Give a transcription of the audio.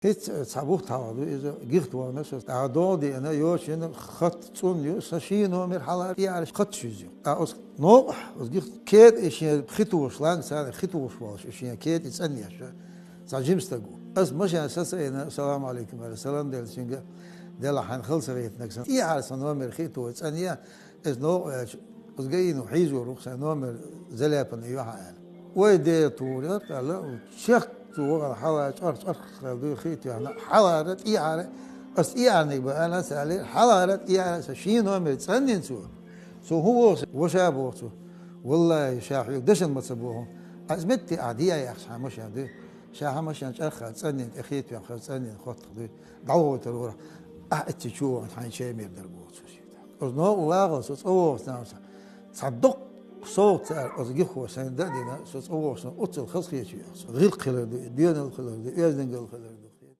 هيت صابوه تعوض إذا جيت وانا شو تعدودي أنا يوش إن خط صون يوش شينو مر حلا يعني خط شيزيو أوس نوح أوس جيت كيد إيش خطوش لان سان خطوش واش إيش كيد إنسانية شو ساجيمس تقول بس مش أساس إن السلام عليكم على السلام ديال سينجا ديال حن خلص ريت نكسن إيه على سنو مر خطوة إنسانية إز نو أوس جاي نحيزو روح سنو مر زلابن يوحنا ويدي طول لا شيخ تو حلا أرخ خلدو خيت يعني حلا إيعانة بس إيعانة بقى أنا سألي حلا إيعانة سشين هم يتسنن سو هو وشابه سو والله شاحي دشن ما تسبوهم أزمتي عادية يا أخي مش عادي شاحة مش يعني أخ تسنن أخيت يا أخ تسنن خط خدي دعوة الورا أتشوف عن شيء ما يقدر بوصل شيء أصلا والله صوت صدق صوت أصدقه سندنا صوت أوصل أتصل خصية غير خلل ديان الخلل ديان الخلل